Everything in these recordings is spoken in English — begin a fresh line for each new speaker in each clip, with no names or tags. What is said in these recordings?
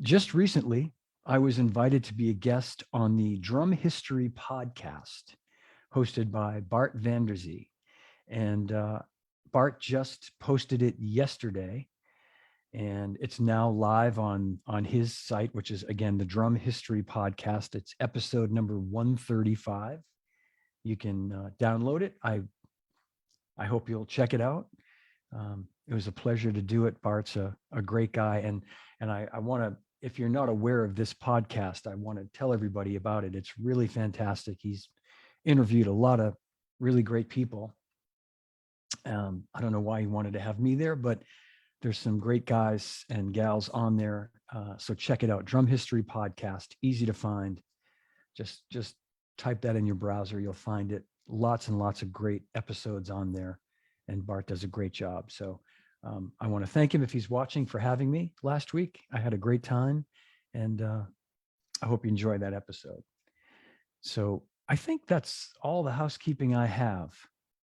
just recently, I was invited to be a guest on the Drum History podcast hosted by Bart Vanderzee. And Bart just posted it yesterday, and it's now live on his site, which is, again, the Drum History podcast. It's episode number 135. You can download it. I hope you'll check it out. It was a pleasure to do it. Bart's a great guy. And I want to, if you're not aware of this podcast, I want to tell everybody about it. It's really fantastic. He's interviewed a lot of really great people. I don't know why he wanted to have me there, but there's some great guys and gals on there. So check it out. Drum History Podcast, easy to find. Just type that in your browser. You'll find it. Lots and lots of great episodes on there. And Bart does a great job. So I want to thank him if he's watching for having me last week. I had a great time, and I hope you enjoy that episode. So I think that's all the housekeeping I have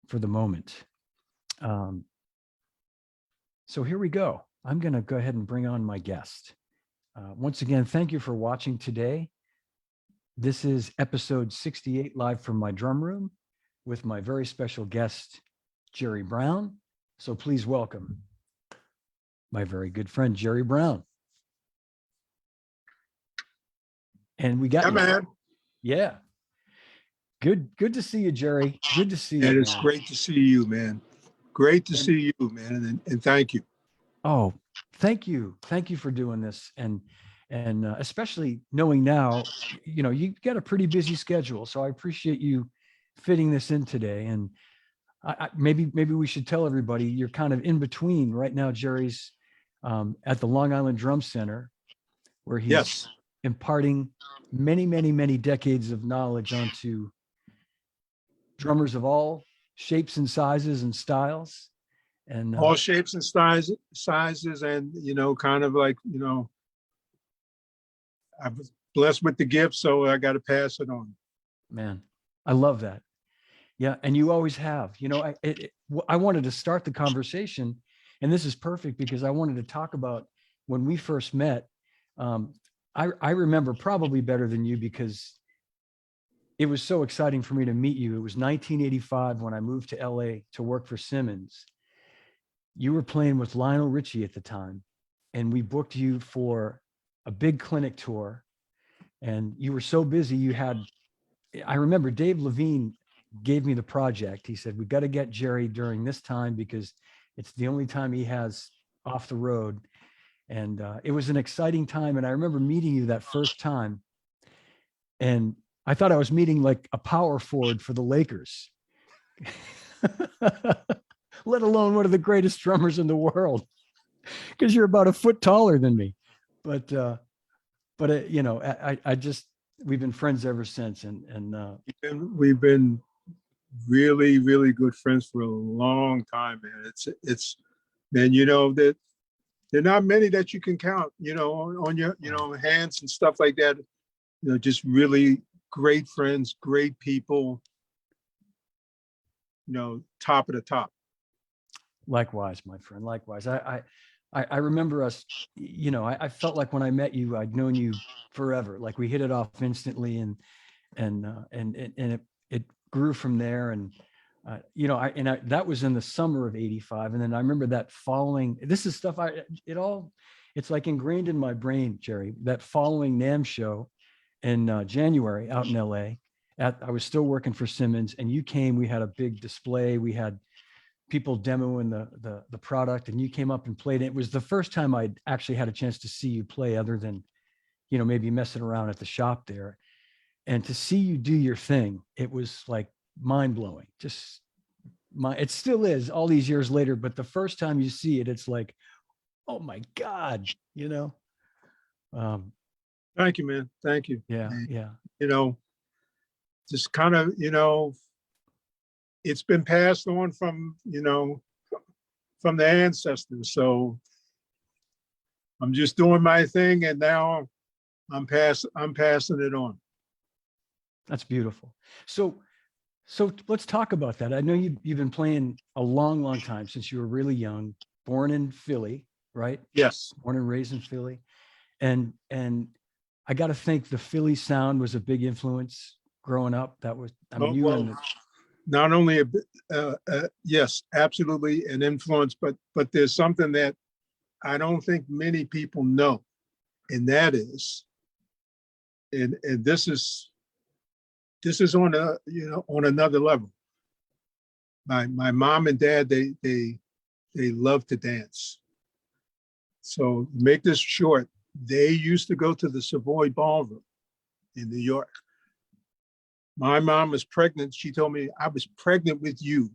for the moment. So here we go. I'm going to go ahead and bring on my guest. Once again, thank you for watching today. This is episode 68, live from my drum room with my very special guest, Gerry Brown. So please welcome my very good friend, Gerry Brown. And we got you.
Man.
Yeah. Good to see you, Gerry. Good to see you.
And it's great to see you, man. Great to see you, man. And thank you.
Oh, thank you. Thank you for doing this. And especially knowing now, you got a pretty busy schedule. So I appreciate you fitting this in today. And maybe we should tell everybody you're kind of in between right now. Gerry's at the Long Island Drum Center, where he's imparting many decades of knowledge onto drummers of all shapes and sizes and styles. And
all shapes and sizes, and kind of like, I was blessed with the gift, so I got to pass it on.
Man, I love that. Yeah, and you always have. I wanted to start the conversation, and this is perfect because I wanted to talk about when we first met. I remember probably better than you because it was so exciting for me to meet you. It was 1985 when I moved to LA to work for Simmons. You were playing with Lionel Richie at the time, and we booked you for a big clinic tour, and you were so busy. I remember Dave Levine gave me the project. He said, we got to get Gerry during this time because it's the only time he has off the road. And it was an exciting time. And I remember meeting you that first time, and I thought I was meeting like a power forward for the Lakers, let alone one of the greatest drummers in the world, because you're about a foot taller than me. But we've been friends ever since. And
we've been really, really good friends for a long time, man. It's man, that there are not many that you can count, on your, hands and stuff like that. Just really great friends, great people, top of the top.
Likewise, my friend. Likewise. I remember us, I felt like when I met you, I'd known you forever. Like we hit it off instantly, and it grew from there. And that was in the summer of '85. And then I remember that following, this is stuff it's like ingrained in my brain, Gerry, that following NAMM show in January out in LA. I was still working for Simmons, and you came, we had a big display. We had people demoing the product, and you came up and played. It was the first time I'd actually had a chance to see you play, other than, maybe messing around at the shop there. And to see you do your thing, it was like mind blowing. It still is all these years later, but the first time you see it, it's like, oh my God,
Thank you, man. Thank you.
Yeah.
And,
Yeah.
Just kind of, it's been passed on from the ancestors. So I'm just doing my thing, and now I'm passing it on.
That's beautiful. So let's talk about that. I know you've been playing a long time, since you were really young, born in Philly, right?
Yes.
Born and raised in Philly. and I got to think the Philly sound was a big influence growing up. That was, I mean,
Oh,
you were in
well,
the,
not only a bit, yes, absolutely an influence, but there's something that I don't think many people know, and that is, and this is on a, you know, on another level. My mom and dad, they love to dance. So make this short, they used to go to the Savoy Ballroom in New York. My mom was pregnant. She told me, I was pregnant with you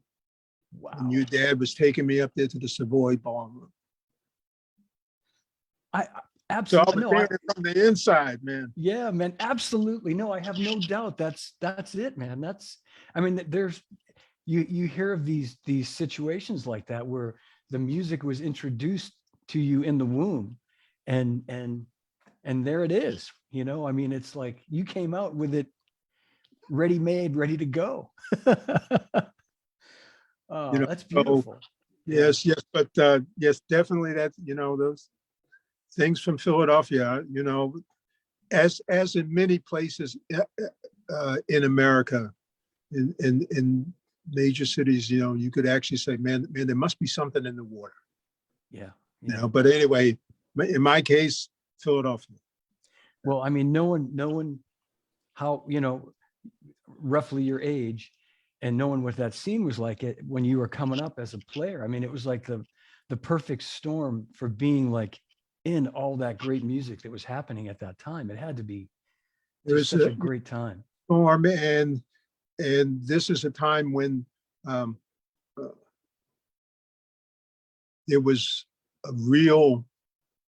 when
wow.
your dad was taking me up there to the Savoy Ballroom.
I
So I
absolutely
was
no,
hearing it from the inside, man.
yeah, man, absolutely. No, I have no doubt. That's it, man. That's, I mean, there's, you hear of these situations like that where the music was introduced to you in the womb, and there it is. You know, I mean, it's like you came out with it ready made, ready to go.
You
Oh,
know,
that's
so
beautiful. Yeah.
yes, yes, but yes, definitely that, you know, those things from Philadelphia, you know, as in many places in America, in major cities, you know, you could actually say, man, there must be something in the water,
Yeah.
you
Yeah.
know. But anyway, in my case, Philadelphia.
Well, I mean, knowing how, you know, roughly your age, and knowing what that scene was like it when you were coming up as a player. I mean, it was like the perfect storm for being like in all that great music that was happening at that time. It had to be
It
just
was
such
a
a great time.
storm, and this is a time when um, uh, there was a real,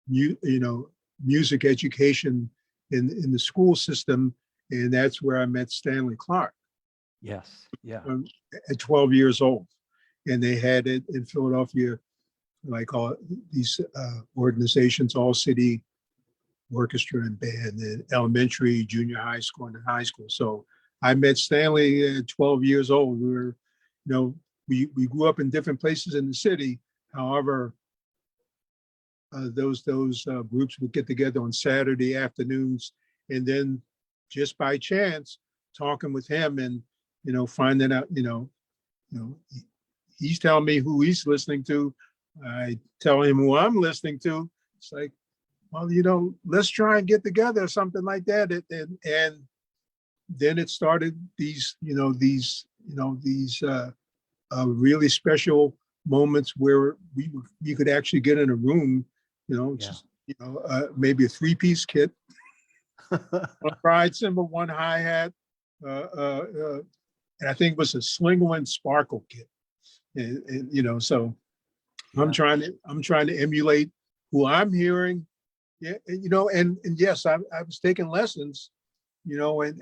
you know, music education in the school system, and that's where I met Stanley Clarke
Yes. Yeah.
um, at 12 years old, and they had it in Philadelphia, like all these organizations, all city orchestra and band, in elementary, junior high school, and high school. So I met Stanley at 12 years old. We were, you know, we grew up in different places in the city. However, those groups would get together on Saturday afternoons, and then just by chance talking with him, and you know, finding out, you know, he's telling me who he's listening to. I tell him who I'm listening to. It's like, well, you know, let's try and get together or something like that. And then it started these really special moments where we could actually get in a room, you know,
Yeah.
just, maybe a three-piece kit, one ride cymbal, one hi-hat, and I think it was a Slingerland Sparkle kit. And you know, so
Yeah.
I'm trying to emulate who I'm hearing. Yeah, and, you know, and yes, I was taking lessons, you know, and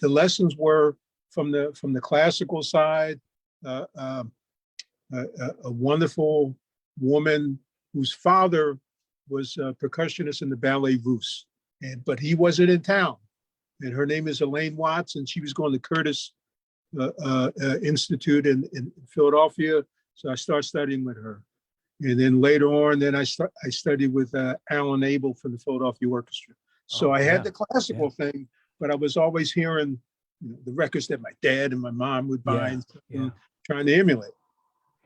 the lessons were from the classical side. Uh, um, a wonderful woman whose father was a percussionist in the Ballet Russe, but he wasn't in town. And her name is Elaine Watts, and she was going to Curtis Institute in Philadelphia. So I started studying with her. And then later on, then I studied with Alan Abel from the Philadelphia Orchestra. So
Oh
I had
yeah.
the
Yeah.
classical thing, but I was always hearing, you know, the records that my dad and my mom would buy
Yeah.
and
Yeah.
trying to emulate.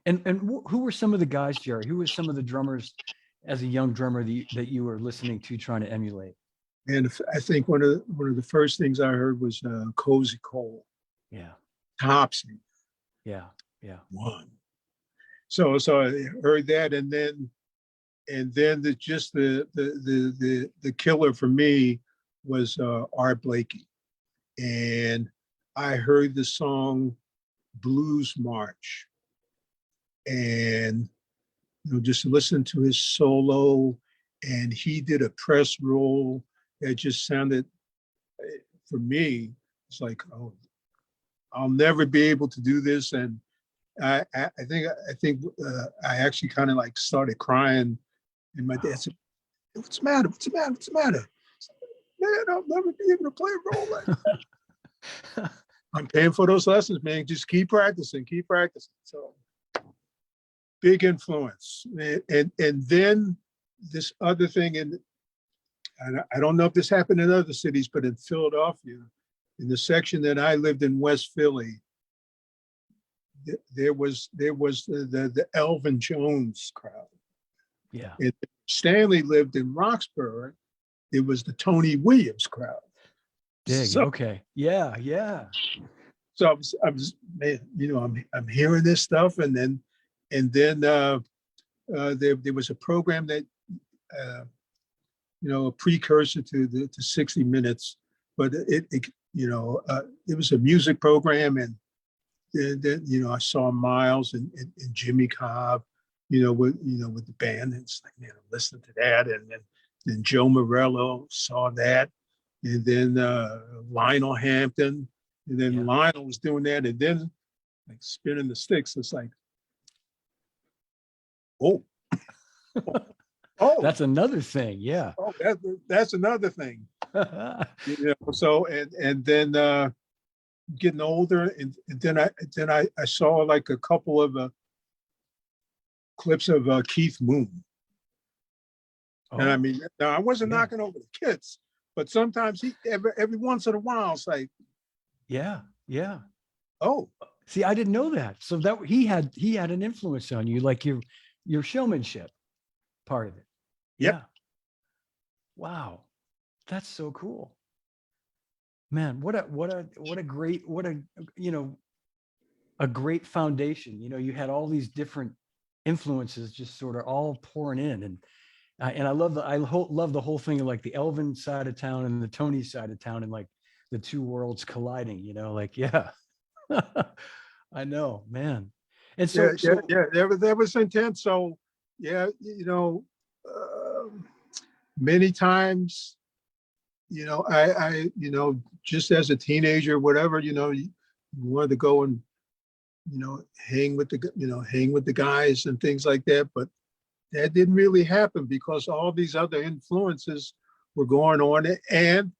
And who were some of the guys, Gerry? Who were some of the drummers as a young drummer that you were listening to, trying to emulate?
And I think one of the first things I heard was Cozy Cole,
Yeah.
Topsy,
Yeah. Yeah.
one. So I heard that, and then the killer for me was Art Blakey, and I heard the song Blues March, and you know, just listen to his solo, and he did a press roll that just sounded, for me, it's like, oh, I'll never be able to do this. And I think I actually kind of like started crying, and my dad said, "What's the matter? What's the matter? What's the matter?" Man, I'll never be able to play a role like that. I'm paying for those lessons, man. Just keep practicing, keep practicing. So big influence, and then this other thing, and I don't know if this happened in other cities, but in Philadelphia, in the section that I lived in, West Philly, there was the Elvin Jones crowd.
Yeah.
And Stanley lived in Roxbury. It was the Tony Williams crowd.
Dig.
So,
Okay. Yeah. Yeah.
so I was, man, I'm hearing this stuff, and then there was a program that, a precursor to 60 Minutes, but it was a music program, and then I saw Miles and Jimmy Cobb, with the band. And it's like, man, I'm listening to that, and then Joe Morello saw that, and then Lionel Hampton, and then
Yeah.
Lionel was doing that, and then like spinning the sticks. It's like, oh, oh,
That's another thing. Yeah.
oh, that's another thing. So and then getting older, and then I saw like a couple of clips of Keith Moon. And I mean, now I wasn't knocking over the kids, but sometimes every once in a while, it's like,
yeah. Yeah.
oh,
See, I didn't know that. So that he had an influence on you, like your showmanship part of it.
Yep.
Yeah. Wow. That's so cool. Man, what a great, a great foundation. You had all these different influences just sort of all pouring in. And I love love the whole thing of like the Elvin side of town and the Tony side of town, and like the two worlds colliding, like, yeah. I know, man. And so,
yeah, that was intense. So yeah, many times, I just as a teenager, whatever, you wanted to go and hang with the guys and things like that, but that didn't really happen because all these other influences were going on, and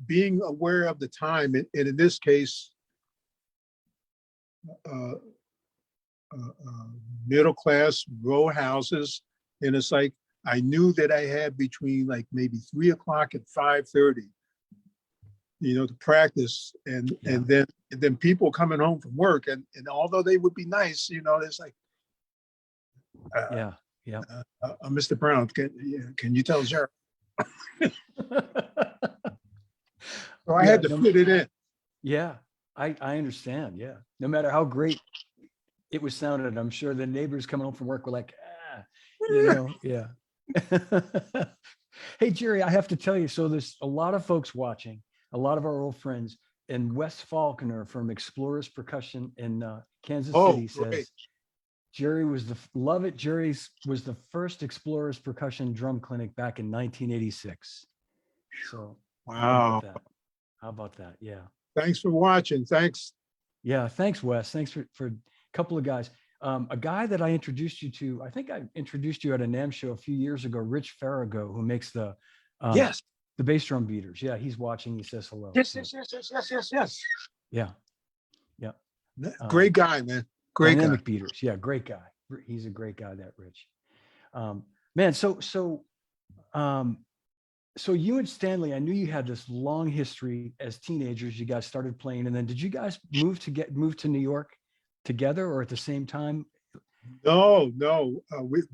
being aware of the time, and in this case, middle class row houses, and it's like I knew that I had between like maybe 3 o'clock and 5:30, to practice, and then people coming home from work, and although they would be nice, it's like,
yeah.
Mr. Brown, can you tell Gerry? So I had to fit it in.
Yeah, I understand. Yeah, no matter how great it was sounded, I'm sure the neighbors coming home from work were like, yeah. Hey, Gerry, I have to tell you, so there's a lot of folks watching, a lot of our old friends, and Wes Faulkner from Explorers Percussion in Kansas City says,
great.
Gerry was the first Explorers Percussion drum clinic back in 1986. So
wow.
How about that? Yeah.
Thanks for watching. Thanks.
Yeah. Thanks, Wes. Thanks for a couple of guys. A guy that I introduced you to, I think I introduced you at a NAMM show a few years ago, Rich Farrago, who makes the bass drum beaters. Yeah, he's watching. He says hello.
Yes.
Yeah.
Great guy, man. Great
dynamic
guy.
beaters. Yeah, great guy. He's a great guy, that Rich. Man, so you and Stanley, I knew you had this long history as teenagers. You guys started playing, and then did you guys move to New York together or at the same time?
No.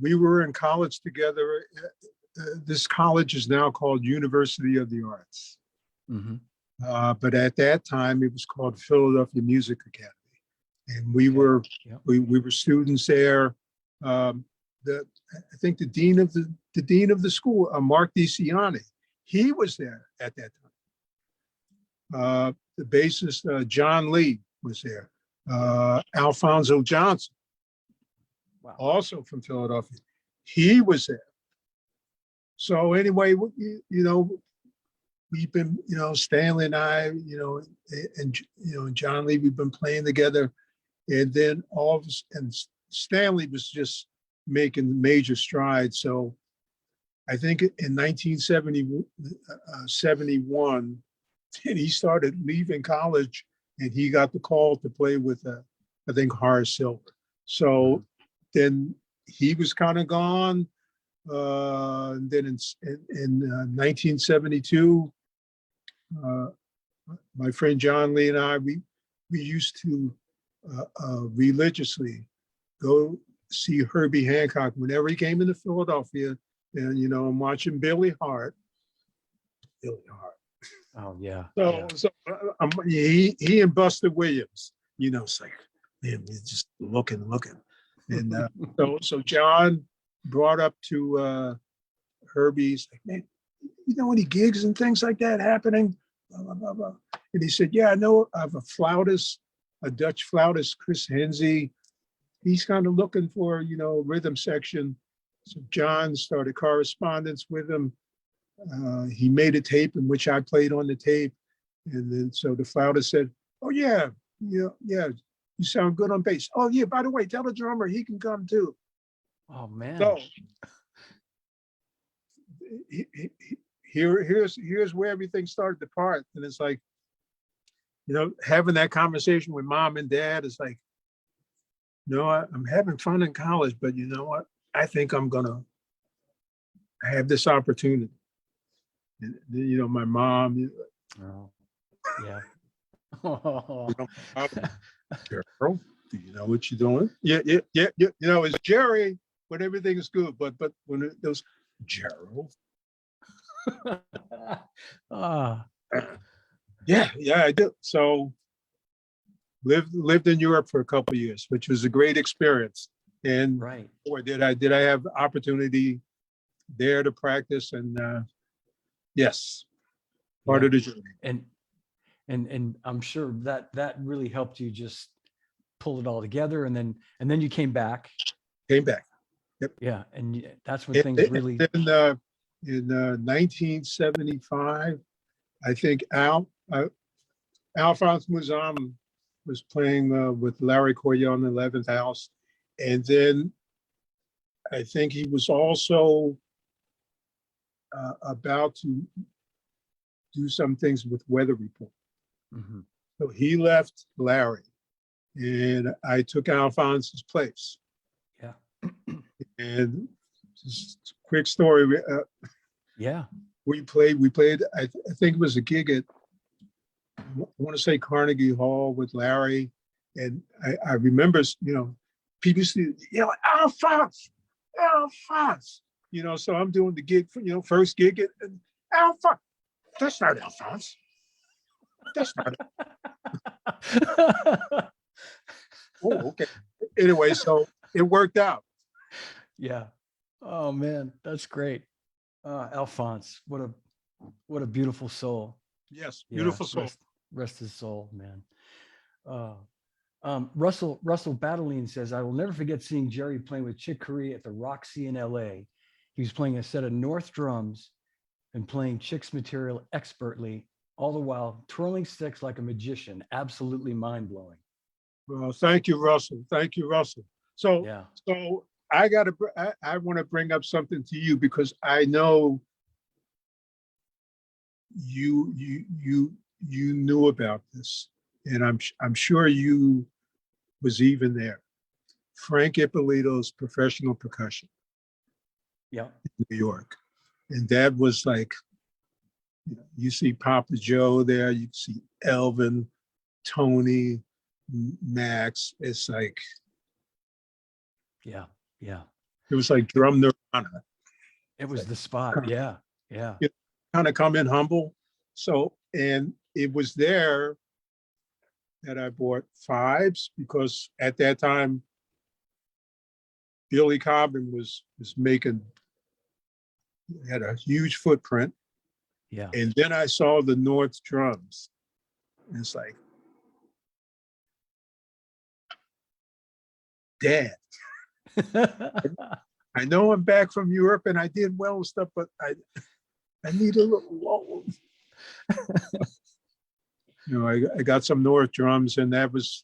We were in college together. This college is now called University of the Arts.
Mm-hmm.
But at that time, it was called Philadelphia Music Academy, and we were students there. I think the dean of the school, Mark DiCiani, he was there at that time. The bassist John Lee was there. Alfonso Johnson,
Wow.
also from Philadelphia, he was there. So anyway, we've been, Stanley and I, and John Lee, we've been playing together, and then Stanley was just making major strides. So I think in 1971, and he started leaving college, and he got the call to play with, I think, Horace Silver. So then he was kind of gone. And then in 1972, my friend John Lee and I, we used to religiously go see Herbie Hancock whenever he came into Philadelphia. And, I'm watching Billy Hart.
Oh yeah.
So, he and Buster Williams, it's like, man, he's just looking. And so John brought up to Herbie's like, man, any gigs and things like that happening? Blah, blah, blah, blah. And he said, yeah, I know of a flautist, a Dutch flautist, Chris Henze. He's kind of looking for, rhythm section. So John started correspondence with him. He made a tape in which I played on the tape. And then so the flautist said, oh yeah, you sound good on bass. Oh yeah, by the way, tell the drummer he can come too.
Oh man.
So here's where everything started to part. And it's like, having that conversation with mom and dad is like, I'm having fun in college, but you know what? I think I'm gonna have this opportunity. And my mom.
Oh, yeah.
Gerald, do you know what you're doing? Yeah. It's Gerry when everything is good, but when it goes, Gerald. Yeah, I do. So lived in Europe for a couple of years, which was a great experience. And
right.
boy, did I have opportunity there to practice, and yes, part of the journey.
And I'm sure that really helped you just pull it all together, and then you came back.
Yep.
Yeah, and that's when things really.
In 1975, I think Alphonse Mouzam was playing with Larry Coryell in the 11th House, and then I think he was also about to do some things with Weather Report.
Mm-hmm.
So he left Larry, and I took Alphonse's place.
Yeah.
And just a quick story.
Yeah.
We played. I think it was a gig at, I want to say Carnegie Hall with Larry, and I remember, people used to yell, Alphonse. So I'm doing the gig for, first gig at Alphonse. That's not Alphonse. That's not it. Oh, okay. Anyway, so it worked out.
Yeah. Oh man, that's great. Alphonse, what a beautiful soul.
Yes, beautiful soul.
Rest his soul, man. Russell Battleline says, I will never forget seeing Gerry playing with Chick Corea at the Roxy in LA. He was playing a set of North drums and playing Chick's material expertly, all the while twirling sticks like a magician. Absolutely mind-blowing.
Well, thank you, Russell. So,
yeah.
So I want to bring up something to you, because I know you knew about this, and I'm sure you was even there. Frank Ippolito's Professional Percussion.
Yeah.
In New York. And that was like, you see Papa Joe there, you see Elvin, Tony, Max. It's like,
yeah.
It was like drum nirvana.
It was the spot. Yeah.
Kind of come in humble. So, and it was there that I bought fives, because at that time, Billy Cobham was had a huge footprint.
Yeah.
And then I saw the North drums. And it's like, Dad, I know I'm back from Europe and I did well and stuff, but I need a little lull. I got some North drums, and that was,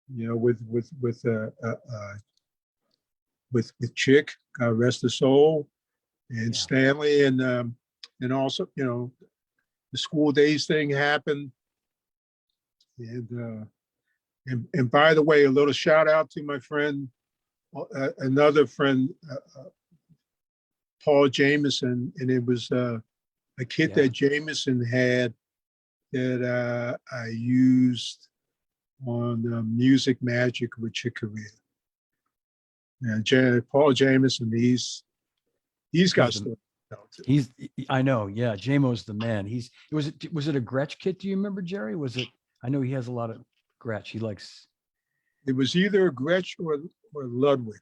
with Chick, God rest his soul, and
yeah.
Stanley, and also, the school days thing happened, and by the way, a little shout out to my friend, another friend, Paul Jameson, and it was a kit
Yeah.
that Jameson had that I used on Music Magic with Chick Corea. And Paul Jameson, he's got
He's the
stuff. Too.
he's I know, yeah. JMO's the man. Was it a Gretsch kit? Do you remember, Jerry? Was it? I know he has a lot of Gretsch. He likes
It was either Gretsch or Ludwig.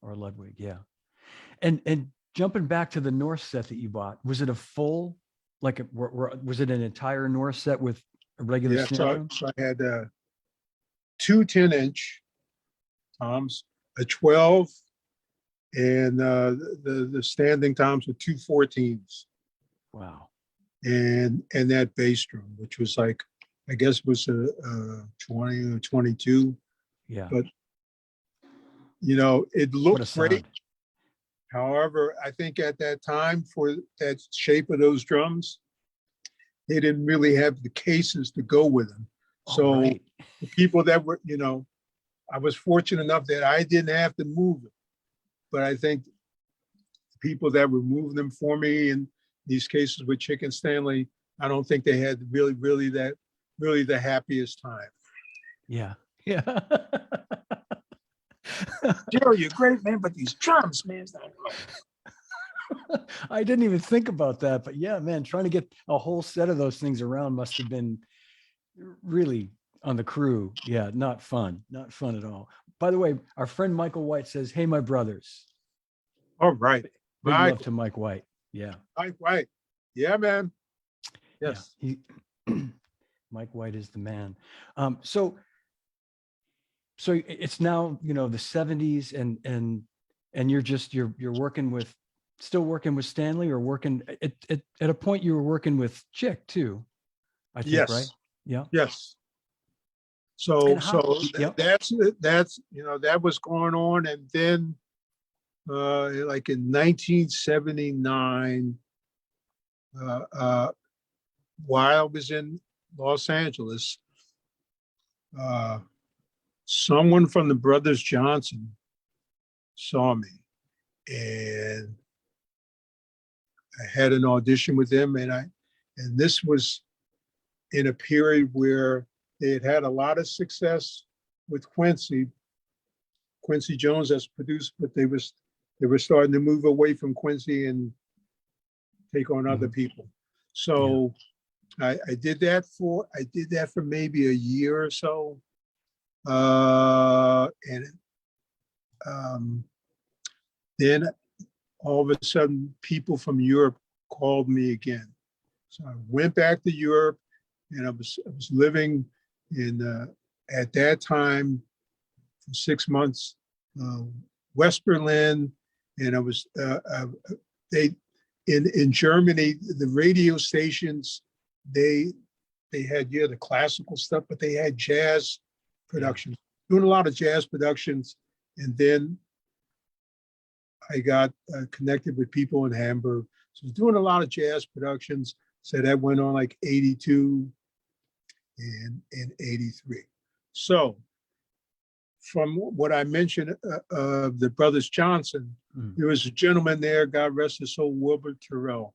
or Ludwig, yeah. And jumping back to the North set that you bought, was it a full, like was it an entire North set with a regular
Yeah,
snare drum?
so I had two 10-inch toms, a 12, and the standing toms were two 14s,
Wow.
and that bass drum, which was like, I guess was a 20 or 22,
Yeah.
but it
What a
looked great.
sound.
However, I think at that time, for that shape of those drums, they didn't really have the cases to go with them. So
Right.
the people that were, I was fortunate enough that I didn't have to move them. But I think the people that were moving them for me in these cases with Chick and Stanley, I don't think they had really the happiest time.
Yeah. Yeah.
Gerry, you're great, man, but these drums, man, it's not right.
I didn't even think about that, but yeah, man, trying to get a whole set of those things around must have been really on the crew. Yeah, not fun at all. By the way, our friend Michael White says, "Hey, my brothers."
All right.
Big love to Mike White. Yeah.
Mike White. Yeah, man. Yes.
Yeah, Mike White is the man. So it's now, the 70s and you're still working with Stanley, or working at a point you were working with Chick too, I think,
Yes.
right? Yeah.
Yes. So
And how- yep.
that's that was going on, and then like in 1979, while I was in Los Angeles, someone from the Brothers Johnson saw me, and I had an audition with them, and this was in a period where they had a lot of success with Quincy Jones as producer, but they were starting to move away from Quincy and take on other people. So I did that for maybe a year or so, and then all of a sudden, people from Europe called me again. So I went back to Europe, and I was living in at that time for 6 months, West Berlin, and I was in Germany. The radio stations, they had the classical stuff, but they had jazz productions, doing a lot of jazz productions, and then I got connected with people in Hamburg. So I was doing a lot of jazz productions. So that went on like 82 and 83. So from what I mentioned of the Brothers Johnson, there was a gentleman there, God rest his soul, Wilbert Terrell.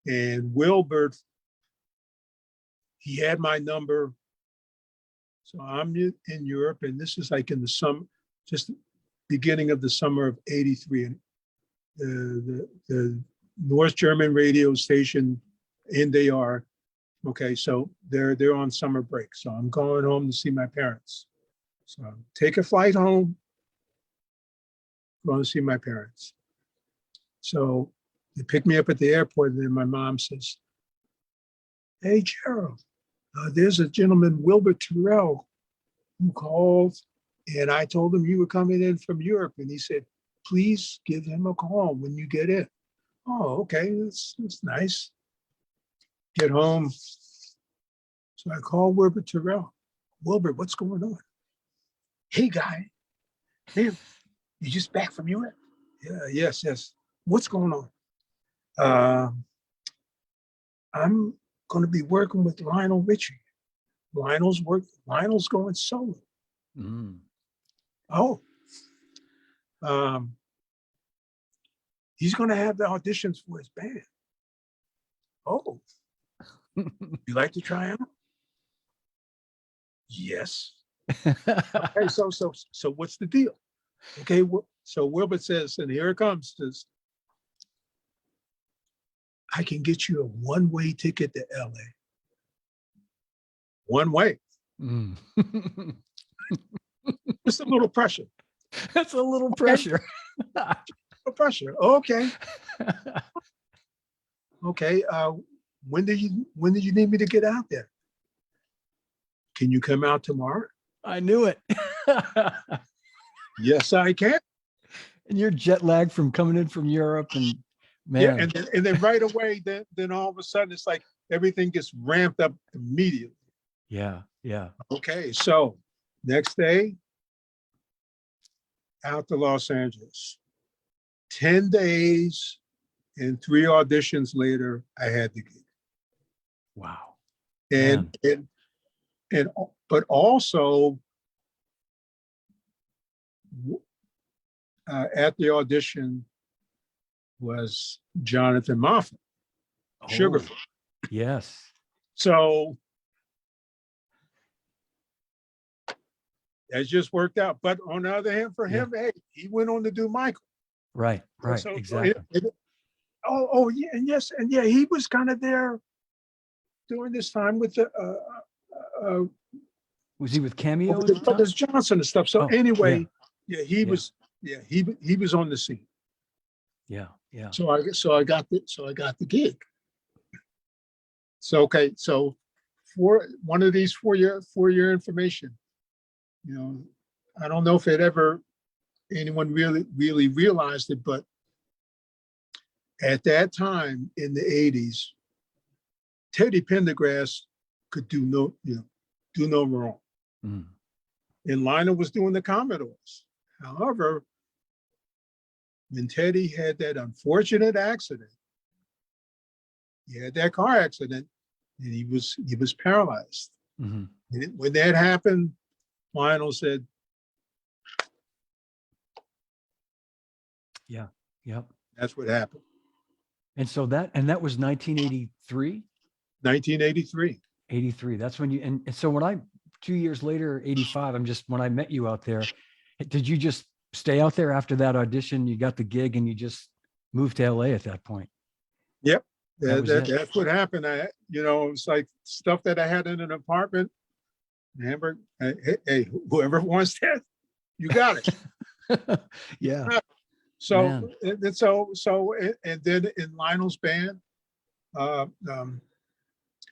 And Wilbert, he had my number. So I'm in Europe, and this is like in the summer, just beginning of the summer of 83. And the North German radio station, and they are, okay, so they're on summer break. So I'm going home to see my parents. So I take a flight home, going to see my parents. So they pick me up at the airport, and then my mom says, "Hey, Gerald, there's a gentleman, Wilbert Terrell, who called, and I told him you were coming in from Europe, and he said, please give him a call when you get in." Oh, okay, that's nice. Get home. So I call Wilbert Terrell. Wilbert, what's going on? Hey, guy. Hey, you just back from Europe? Yeah, yes. What's going on? I'm going to be working with Lionel Richie. Lionel's going solo. Oh. he's going to have the auditions for his band. Oh, you like to try out? Yes. Okay, so what's the deal? Okay, so Wilbert says, and here it comes, says, I can get you a one-way ticket to LA. One way.
Mm.
Just a little pressure.
That's a little pressure.
Pressure. Okay. Okay. When do you need me to get out there? Can you come out tomorrow?
I knew it.
Yes, I can.
And you're jet lagged from coming in from Europe, and
Yeah,
man,
and then right away, then all of a sudden it's like everything gets ramped up immediately.
yeah.
Okay, so next day, out to Los Angeles. 10 days and 3 auditions later, I had the gig.
Wow.
And but also at the audition was Jonathan Moffat, Sugarfoot.
Yes.
So that just worked out. But on the other hand, for him, hey, he went on to do Michael.
Right.
So,
Exactly.
Yeah, and yeah, he was kind of there during this time with the
Was he with Cameo at
with
the
Brothers
time?
Johnson and stuff. So
Oh,
anyway, he
Yeah.
was he was on the scene.
Yeah.
So I got the gig. So okay, so for one of these for your information, I don't know if anyone really realized it, but at that time in the 80s, Teddy Pendergrass could do no wrong.
Mm.
And Lionel was doing the Commodores. However, when Teddy had that unfortunate accident, he had that car accident, and he was paralyzed.
Mm-hmm.
And when that happened, Lionel said,
Yeah. Yep.
that's what happened.
And so that was 1983.
1983.
83. That's when and so when 2 years later, 85, when I met you out there, did you just stay out there after that audition? You got the gig and you just moved to LA at that point?
Yep.
That's
what happened. It's like stuff that I had in an apartment. Hamburg, hey, whoever wants that, you got it.
Yeah.
So and then in Lionel's band,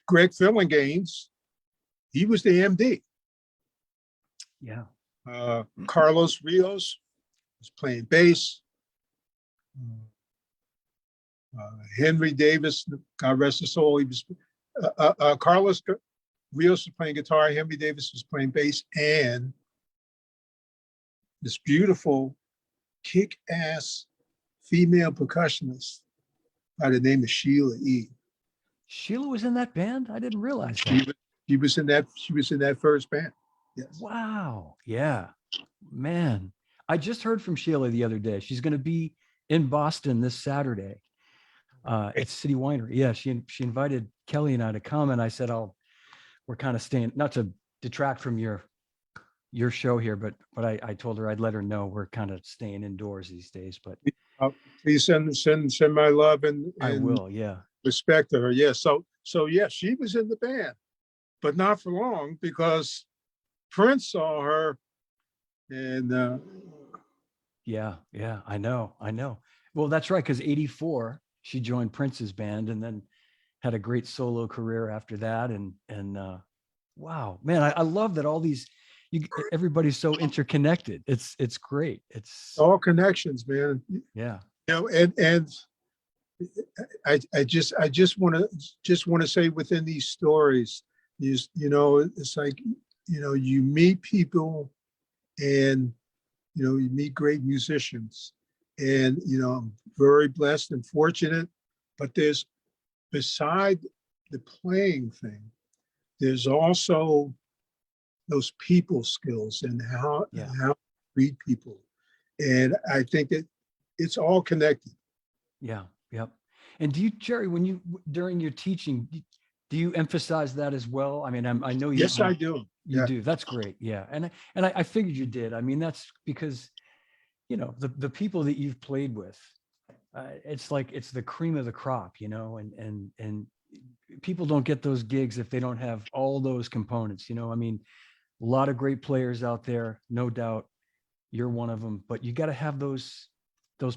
Greg Fillinganes, he was the MD.
Yeah.
Carlos Rios was playing bass. Henry Davis, God rest his soul, he was Carlos Rios was playing guitar. Henry Davis was playing bass, and this beautiful, kick-ass female percussionist by the name of Sheila E.
Sheila was in that band? I didn't realize that.
She was in that first band. Yes.
Wow. Yeah. Man. I just heard from Sheila the other day. She's going to be in Boston this Saturday at City Winery. Yeah. She invited Kelly and I to come, and I said, we're kind of staying, not to detract from your show here, but I told her I'd let her know we're kind of staying indoors these days. But
please send my love and
I will. Yeah.
Respect to her. Yeah. So yeah, she was in the band, but not for long, because Prince saw her, and
yeah, I know. Well, that's right, because 84 she joined Prince's band and then had a great solo career after that. And wow, man, I love that all these everybody's so interconnected. It's great. It's
all connections, man.
Yeah.
And I just want to say, within these stories, it's like, you meet people, and you meet great musicians, and I'm very blessed and fortunate. But there's, beside the playing thing, there's also those people skills and how to read people. And I think that it's all connected.
Yeah. Yep. And do you, Jerry, when you, during your teaching, do you emphasize that as well? I mean, I know
Yes, I do.
you
Yeah.
do. That's great. Yeah. And I figured you did. I mean, that's because, you know, the people that you've played with, it's like, it's the cream of the crop, you know, and people don't get those gigs if they don't have all those components, you know. I mean, a lot of great players out there, no doubt. You're one of them, but you got to have those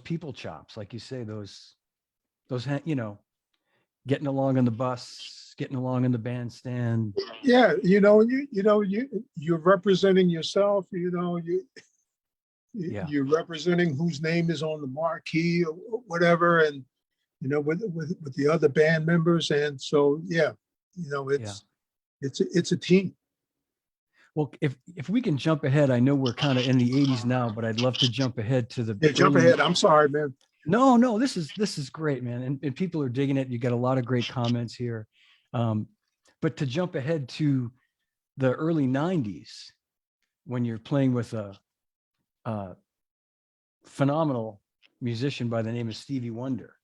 people chops, like you say, you know, getting along on the bus, getting along in the bandstand.
Yeah, you're representing yourself,
Yeah,
you're representing whose name is on the marquee or whatever, and with the other band members. And so yeah,
yeah.
it's a team.
Well, if we can jump ahead, I know we're kind of in the 80s now, but I'd love to jump ahead to the
Yeah, jump
early.
ahead. I'm sorry, man.
No, no, this is great, man, and people are digging it. You got a lot of great comments here, um, but to jump ahead to the early 90s when you're playing with a phenomenal musician by the name of Stevie Wonder.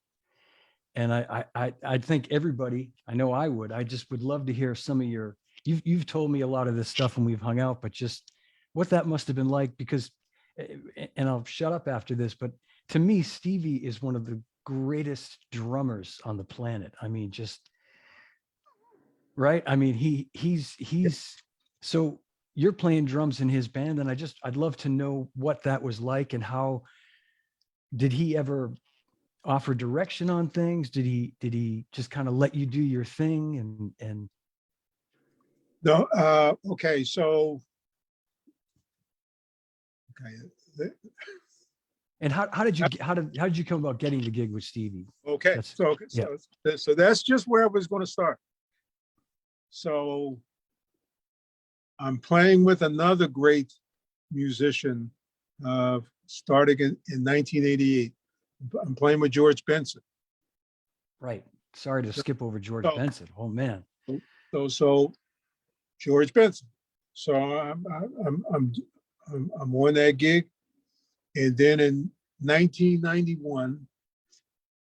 And I think everybody, I know I would, I just would love to hear some of your, you've told me a lot of this stuff when we've hung out, but just what that must have been like, because, and I'll shut up after this, but to me, Stevie is one of the greatest drummers on the planet. I mean, just, right. I mean, he's, so you're playing drums in his band, and I'd love to know what that was like, and how did he ever offer direction on things? Did he just kind of let you do your thing? And
No, okay, so okay,
and how did you come about getting the gig with Stevie?
okay,
That's
so
yeah.
so that's just where I was going to start. So I'm playing with another great musician, starting in 1988. I'm playing with George Benson.
Right. Sorry to skip over George
So,
Benson. Oh man.
so George Benson. So I'm on that gig, and then in 1991,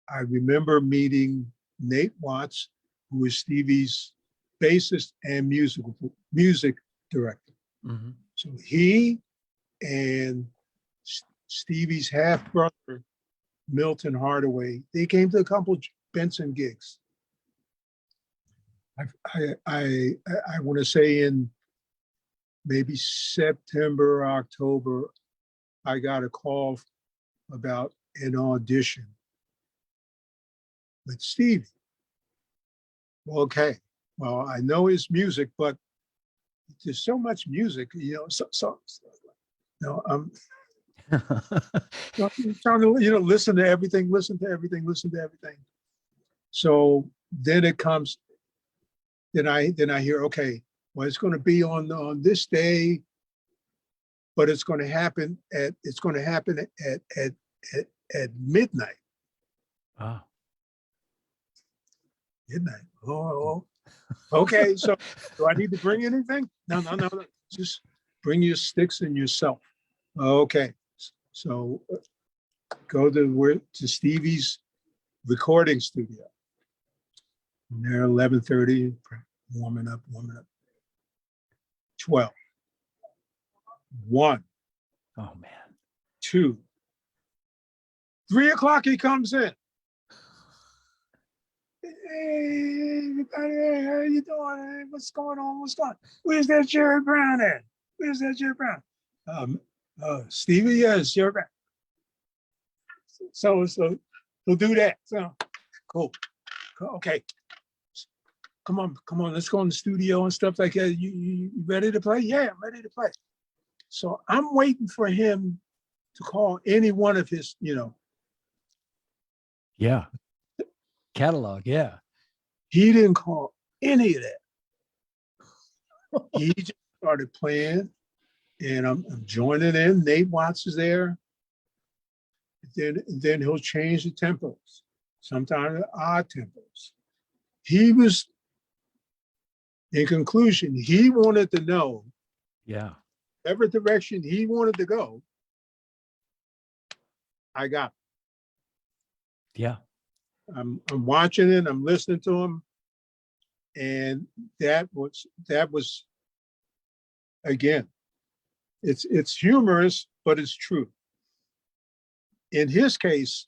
I remember meeting Nate Watts, who is Stevie's bassist and music director.
Mm-hmm.
So he and Stevie's half brother, Milton Hardaway, they came to a couple of Benson gigs. I want to say in maybe September, October, I got a call about an audition with Stevie. Okay, well, I know his music, but there's so much music, I'm trying to, listen to everything, listen to everything, listen to everything. So then it comes, then I hear, okay, well, it's going to be on this day, but it's going to happen at midnight.
Ah.
Midnight. Oh, okay. So do I need to bring anything? No. Just bring your sticks and yourself. Okay. So go to Stevie's recording studio. And there, 11:30, warming up. 12, 1,
Oh man.
2, 3 o'clock. He comes in. Hey, everybody, hey, how you doing? Hey, what's going on? Where's that Gerry Brown at? Where's that Gerry Brown? Stevie, yes, Gerry Brown. So he'll do that. So cool. Okay. Come on, let's go in the studio and stuff like that. You ready to play? Yeah, I'm ready to play. So I'm waiting for him to call any one of his,
Yeah. Catalog. Yeah.
he didn't call any of that. He just started playing, and I'm joining in. Nate Watts is there. Then he'll change the tempos, sometimes odd tempos. He was, in conclusion, he wanted to know
Yeah.
every direction he wanted to go. I got it.
Yeah.
I'm watching it, I'm listening to him, and that was again, it's humorous, but it's true. In his case,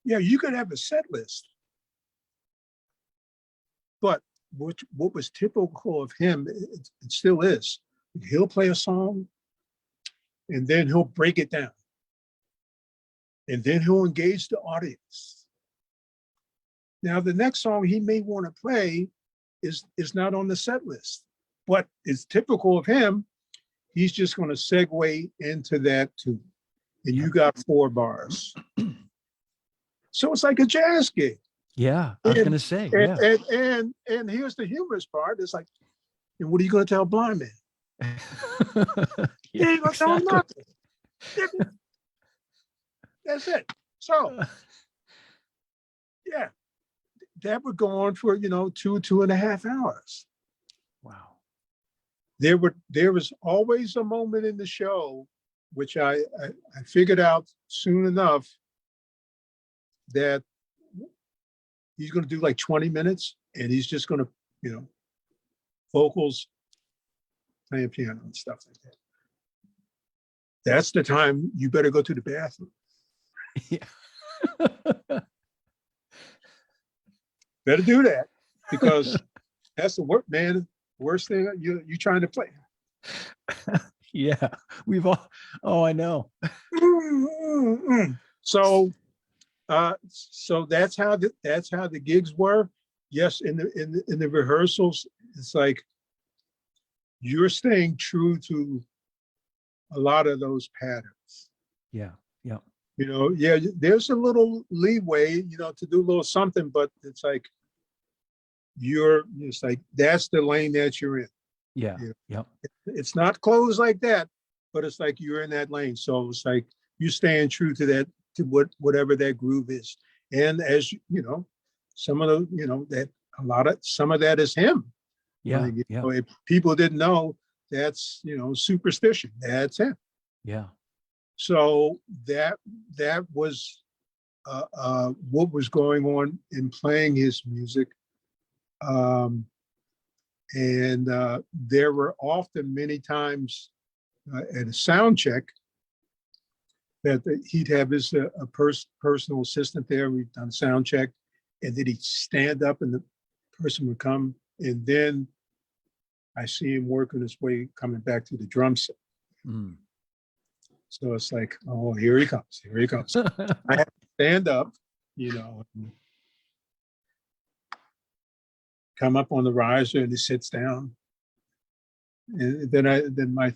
yeah, you could have a set list, but what was typical of him, it still is. He'll play a song, and then he'll break it down, and then he'll engage the audience. Now, the next song he may want to play is not on the set list, but it's typical of him. He's just going to segue into that too. And you got 4 bars. So it's like a jazz gig.
Yeah. I was going to say, yeah.
And here's the humorous part. It's like, and what are you going to tell Blind Man? You ain't going to tell him nothing. That's it. So, yeah, that would go on for, 2.5 hours.
Wow.
There was always a moment in the show, which I figured out soon enough, that he's going to do like 20 minutes and he's just going to, vocals, playing piano and stuff like that. That's the time you better go to the bathroom.
Yeah.
Better do that, because that's the worst, man. Worst thing you trying to play.
Yeah, we've all. Oh, I know.
So that's how the gigs were. Yes, in the rehearsals, it's like you're staying true to a lot of those patterns.
Yeah. Yeah.
Yeah, there's a little leeway, to do a little something, but it's like it's like that's the lane that you're in.
Yeah. Yeah.
It's not closed like that, but it's like you're in that lane. So it's like you're staying true to that, to whatever that groove is. And as some of the, some of that is him.
Yeah.
If people didn't know, that's, superstition. That's him.
Yeah.
So that was what was going on in playing his music. And there were often many times at a sound check that he'd have his personal assistant there. We've done sound check, and then he'd stand up and the person would come, and then I see him working his way coming back to the drum set.
Mm.
So it's like, oh, here he comes. Here he comes. I have to stand up, come up on the riser, and he sits down. And then my,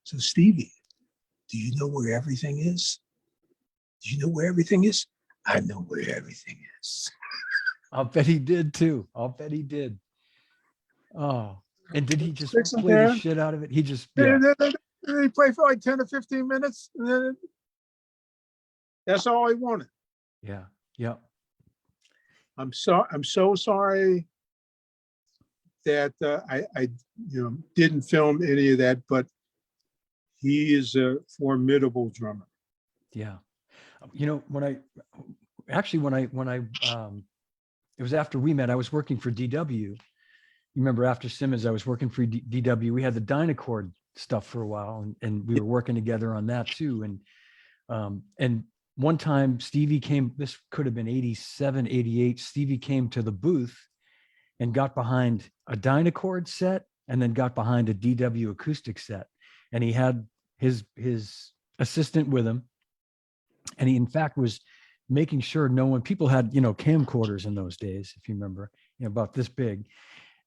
so Stevie, do you know where everything is? Do you know where everything is? I know where everything is.
I'll bet he did too. I'll bet he did. Oh, and did he just
Fix him,
play the
man.
shit out of it? He just,
Yeah.
yeah.
And then he played for like 10 or 15 minutes. And then that's all he wanted.
Yeah. Yeah.
I'm so sorry that I didn't film any of that, but he is a formidable drummer.
Yeah. When I it was after we met, I was working for DW. You remember, after Simmons, I was working for DW. We had the Dynacord stuff for a while, and we were working together on that too. And one time Stevie came, this could have been 87, 88. Stevie came to the booth and got behind a Dynacord set and then got behind a DW acoustic set. And he had his assistant with him. And he, in fact, was making sure no one, people had, camcorders in those days, if you remember, about this big.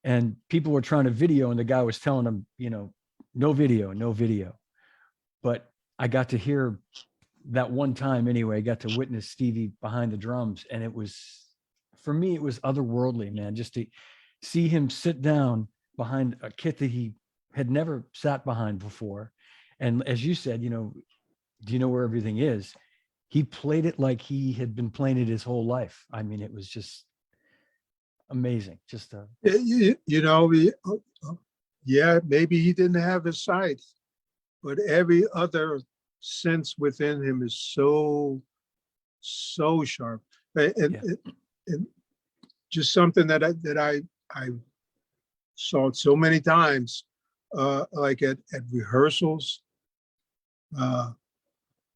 And people were trying to video, and the guy was telling them, no video, no video. But I got to hear that one time anyway. I got to witness Stevie behind the drums, and it was, for me, it was otherworldly, man, just to see him sit down behind a kit that he had never sat behind before. And as you said, do you know where everything is? He played it like he had been playing it his whole life. I mean, it was just amazing. Just
yeah, maybe he didn't have his sight, but every other sense within him is so sharp. And,
Yeah.
and just something that I saw it so many times, like at rehearsals, uh,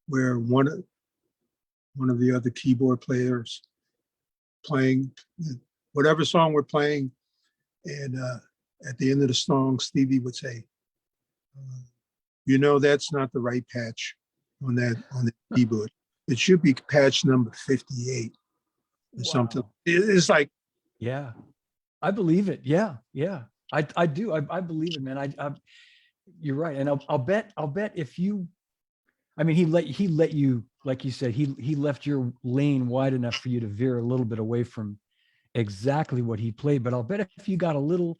where one of the other keyboard players playing whatever song we're playing, and at the end of the song, Stevie would say, that's not the right patch on the keyboard. It should be patch number 58 or something.
Wow.
It's like,
Yeah. I believe it. Yeah. Yeah. I do. I believe it, man. You're right. And I'll bet if you, I mean, he let you, like you said, he left your lane wide enough for you to veer a little bit away from exactly what he played. But I'll bet if you got a little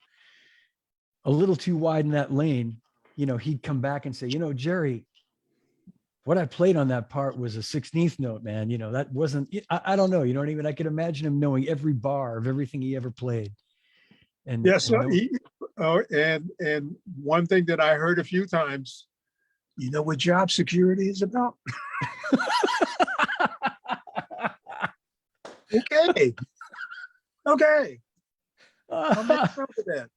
too wide in that lane, he'd come back and say, Gerry, what I played on that part was a 16th note, man. That wasn't, I don't know. You know what I mean? I could imagine him knowing every bar of everything he ever played. And,
yes.
and no,
And one thing that I heard a few times, what job security is about? Okay. Okay. I'll make note of that.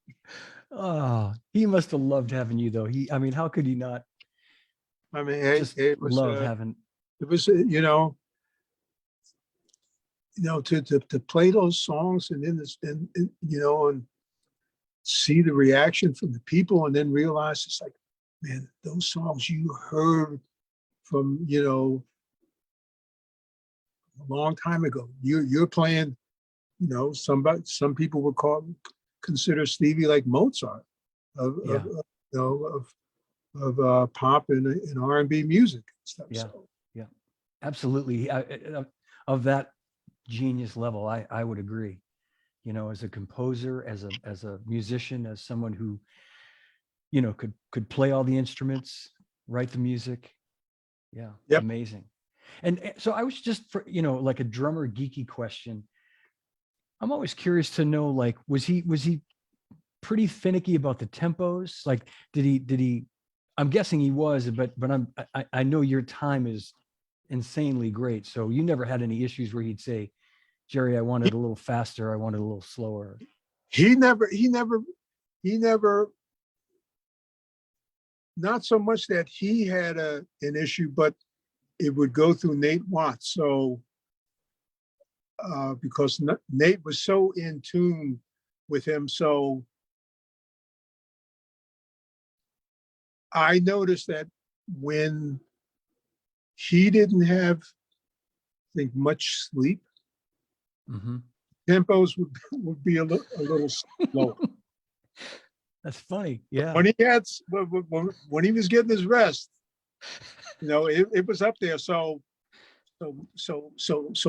oh, he must have loved having you though. I mean, how could he not
I mean,
just
it was,
love having,
to play those songs and then and see the reaction from the people, and then realize it's like, man, those songs you heard from, a long time ago. You're playing, some people would consider Stevie like Mozart of
yeah,
of you know of pop and R&B music and stuff.
yeah,
So
yeah, absolutely. Of that genius level, I would agree. As a composer, as a musician, as someone who, could play all the instruments, write the music. Yeah,
yep.
amazing. And so I was just for, like a drummer geeky question. I'm always curious to know, like, was he pretty finicky about the tempos? Like, did he, I'm guessing he was, but I know your time is insanely great. So you never had any issues where he'd say, Gerry, I want
He,
it a little faster. I want it a little slower.
he never, not so much that he had an issue, but it would go through Nate Watts. So because Nate was so in tune with him, so I noticed that when he didn't have, I think, much sleep,
Mm-hmm.
tempos would be a little slower.
That's funny. Yeah.
When when he was getting his rest, it was up there. So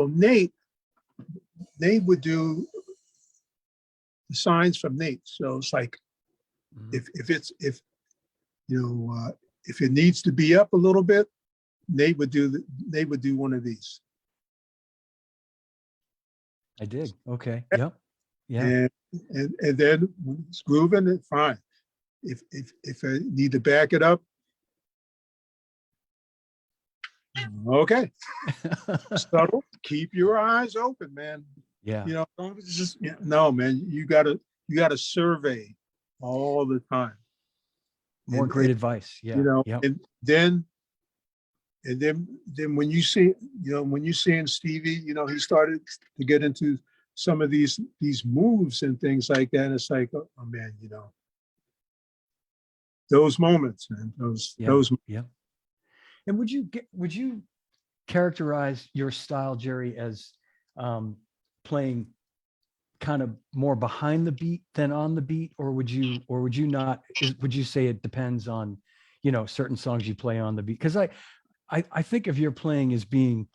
Nate would do the signs from Nate. So it's like,
Mhm.
if it needs to be up a little bit, Nate would do one of these.
I dig. Okay. Yep. Yeah.
And then it's grooving, and fine. If I need to back it up, okay. Subtle. Keep your eyes open, man.
Yeah.
Don't just, no, man. You gotta survey all the time.
More
And,
great advice. Yeah. Yep.
and then when you see, when you seeing Stevie, he started to get into some of these moves and things like that. And it's like, oh man, those moments, man,
Yeah.
those.
Yeah. And would you characterize your style, Gerry, as playing kind of more behind the beat than on the beat, or would you not? Would you say it depends on, certain songs you play on the beat? Because I think of your playing as being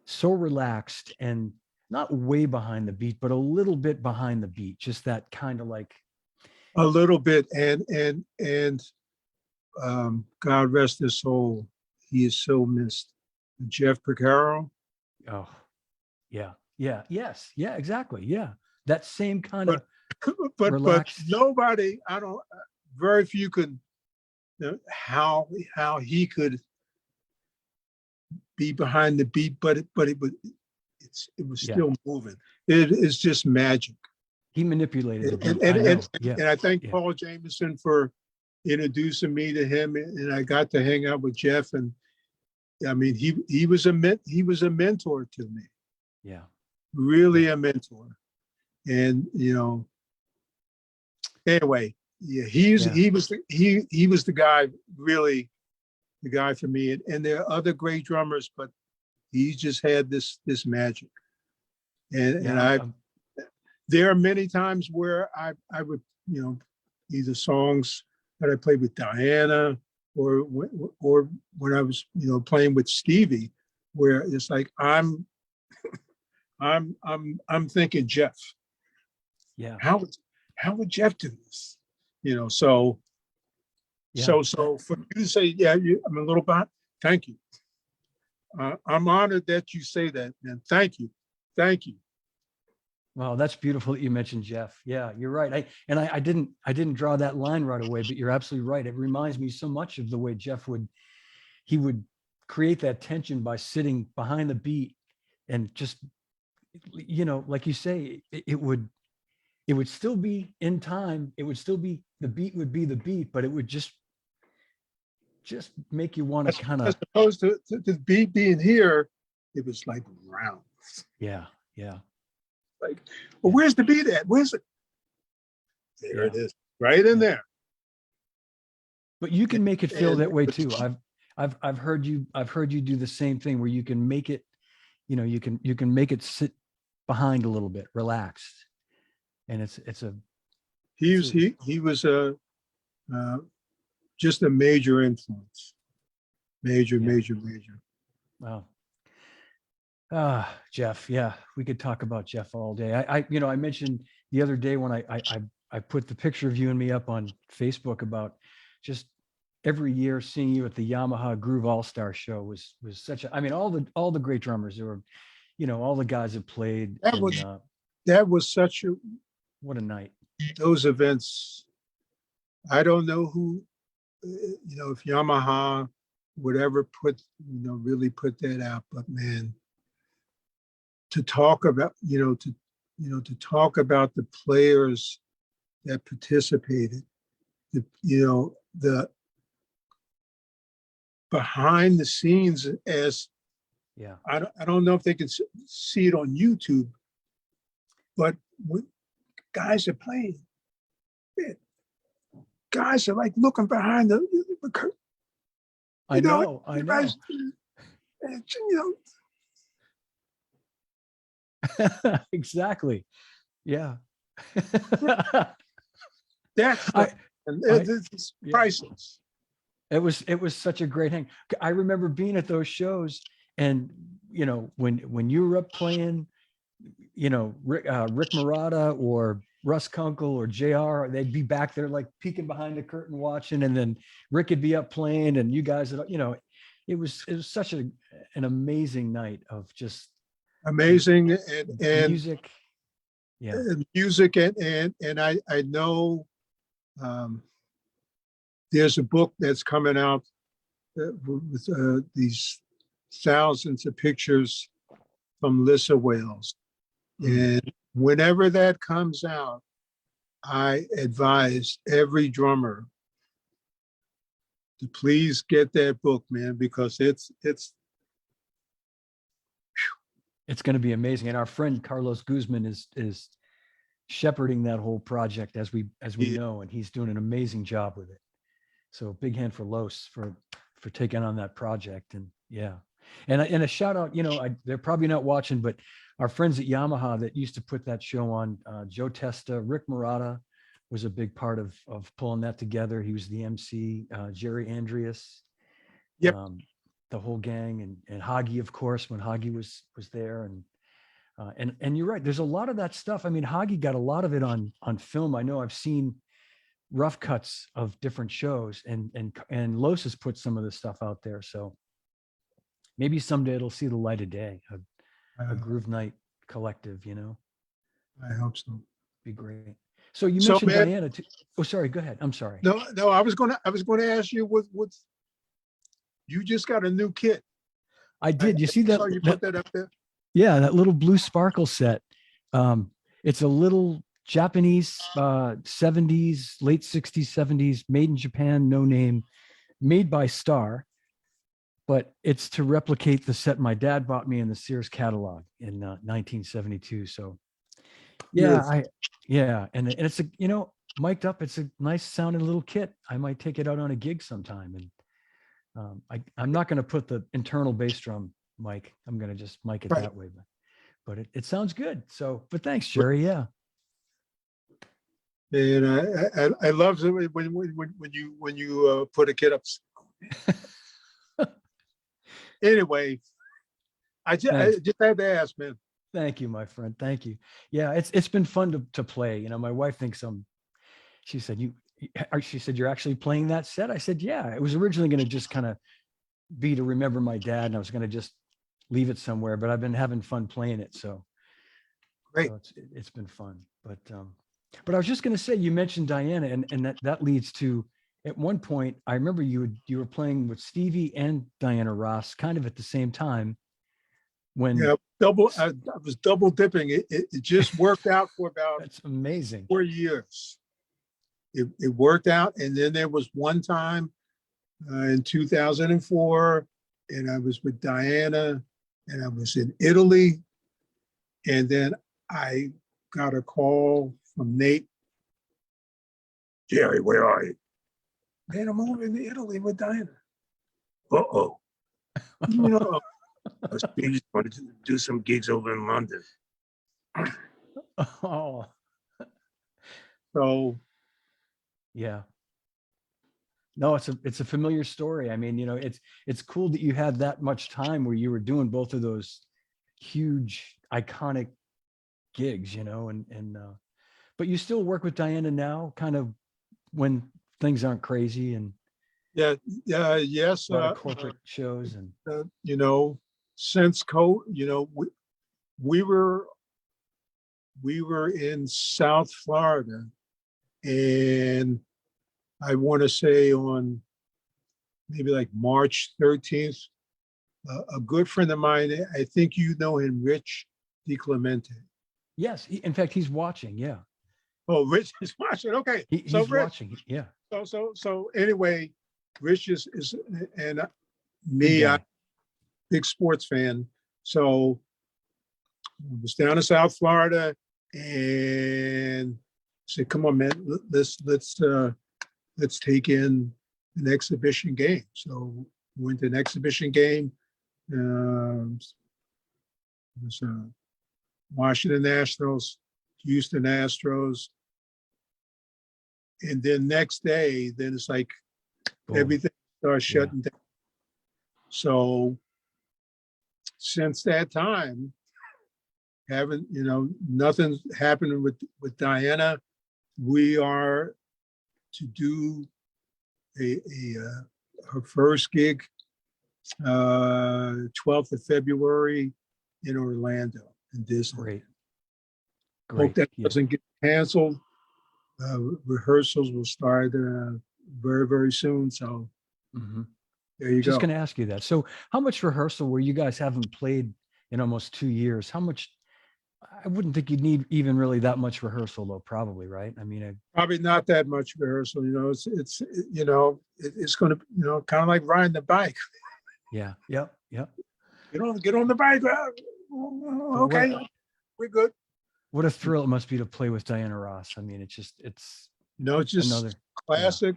so relaxed and not way behind the beat, but a little bit behind the beat, just that kind of like,
A little bit, and God rest his soul, he is so missed. Jeff Porcaro.
oh, yeah, yeah, yes, yeah, exactly, yeah, that same kind
but
of
but
relaxed.
nobody, I don't, very few could, how he could be behind the beat, but it would, it was
Yeah.
still moving. It is just magic.
He manipulated the
And,
beat. I know. Yeah.
and I thank
Yeah.
Paul Jameson for introducing me to him, and I got to hang out with Jeff. And I mean, he was a mentor to me,
Yeah.
really a mentor. And anyway, yeah, he was the guy, really the guy for me. And there are other great drummers, but he just had this magic. And
Yeah.
there are many times where I would, either songs that I played with Diana or when I was, playing with Stevie, where it's like I'm thinking Jeff.
Yeah.
How would Jeff do this? So
Yeah.
so for you to say, yeah, I'm a little bit. Thank you. I'm honored that you say that, man. Thank you.
Wow, that's beautiful that you mentioned Jeff. Yeah, you're right. I didn't draw that line right away, but you're absolutely right. It reminds me so much of the way Jeff would create that tension by sitting behind the beat and just, like you say, it would still be in time. It would still be, the beat would be the beat, but it would just make you want to kind
As
of,
opposed to the beat being here, it was like round.
yeah.
Like, well, where's the beat at? Where's it? There it is, right in there.
But you can make it feel
And-
that way too. I've heard you do the same thing, where you can make it, you can make it sit behind a little bit, relaxed. And
he was just a major influence. Major.
Wow. Jeff. Yeah, we could talk about Jeff all day. I mentioned the other day when I put the picture of you and me up on Facebook about just every year seeing you at the Yamaha Groove All-Star show was such a, I mean, all the great drummers, there were, all the guys that played.
That was such a,
what a night.
those events. I don't know who, if Yamaha would ever really put that out, but man, to talk about, to talk about the players that participated, the behind the scenes, as
Yeah.
I don't know if they can see it on YouTube, but when guys are playing, man, guys are like looking behind the curtain.
I know.
Guys,
Exactly. Yeah.
that's it's priceless.
It was such a great hang. I remember being at those shows, and when you were up playing, Rick Marotta or Russ Kunkel or JR, they'd be back there like peeking behind the curtain watching, and then Rick would be up playing, and you guys, it was such an amazing night of just
Amazing and
music. Yeah.
Music and I know there's a book that's coming out with these thousands of pictures from Lissa Wales. And whenever that comes out, I advise every drummer to please get that book, man, because it's
going to be amazing. And our friend Carlos Guzman is shepherding that whole project, as we know, and he's doing an amazing job with it. So big hand for Los for taking on that project. And yeah. And a shout out, they're probably not watching, but our friends at Yamaha that used to put that show on, Joe Testa, Rick Marotta was a big part of pulling that together. He was the MC, Jerry Andreas,
Yep.
The whole gang, and Hagi, of course, when Hagi was there. And you're right. There's a lot of that stuff. I mean, Hagi got a lot of it on film. I know I've seen rough cuts of different shows, and Los has put some of this stuff out there. So maybe someday it'll see the light of day, a Groove Night collective,
I hope so.
Be great. So you mentioned Diana too. Oh, sorry. Go ahead. I'm sorry.
No, I was going to ask you what you just got a new kit.
I did. You see that?
So you put that up there?
Yeah, that little blue sparkle set. It's a little Japanese 70s, late 60s, 70s, made in Japan, no name, made by Star, but it's to replicate the set my dad bought me in the Sears catalog in 1972. So yeah,
Beautiful.
I yeah, and it's a mic'd up. It's a nice sounding little kit. I might take it out on a gig sometime. And I'm not going to put the internal bass drum mic. I'm going to just mic it
Right.
that way, but it sounds good. So, but thanks, Gerry. Yeah.
And I love it when you put a kid up. Anyway, I
Thanks.
just had to ask, man.
Thank you, my friend. Thank you. Yeah, it's been fun to play. My wife thinks she said, she said, you're actually playing that set? I said, yeah. It was originally going to just kind of be to remember my dad, and I was going to just leave it somewhere, but I've been having fun playing it. So
Great.
it's been fun. But I was just going to say, you mentioned Diana, and that leads to, at one point, I remember you were playing with Stevie and Diana Ross kind of at the same time when
Yeah, I was double dipping. It just worked out for about
that's amazing.
4 years. It worked out, and then there was one time in 2004, and I was with Diana, and I was in Italy, and then I got a call from Nate. Gerry, where are you? Man, I'm over in Italy with Diana. Uh-oh. You know, Steve's going to do some gigs over in London.
Oh,
So
yeah. No, it's a familiar story. I mean, it's cool that you had that much time where you were doing both of those huge iconic gigs, and but you still work with Diana now, kind of when things aren't crazy and
yeah, yes,
a lot of corporate shows and
since we were we were in South Florida, and I want to say on maybe like March 13th, a good friend of mine, I think you know him, Rich DiClemente.
yes, in fact, he's watching. Yeah,
Oh, Rich is watching. Okay, so
he's
Rich,
watching. Yeah,
so anyway, Rich is and
good
me, I'm a
guy.
big sports fan. So I was down in South Florida and said, "Come on, man, let's take in an exhibition game." So we went to an exhibition game. It was Washington Nationals, Houston Astros, and then next day, then it's like
Boom.
everything starts
Yeah,
shutting down. So since that time, haven't nothing's happened with Diana. We are to do her first gig 12th of February in Orlando in Disney.
great,
Hope
great.
that
Yeah.
doesn't get canceled. Rehearsals will start very, very soon. So
Mhm.
there you
Just
go.
going to ask you that. So, how much rehearsal where you guys haven't played in almost 2 years? How much? I wouldn't think you'd need even really that much rehearsal, though. Probably, right? I mean,
Probably not that much rehearsal. It's going to kind of like riding the bike.
yeah, yep, yep.
Get on the bike.
But
Okay, we're good.
what a thrill it must be to play with Diana Ross. I mean, it's
It's just
another, yeah,
classic.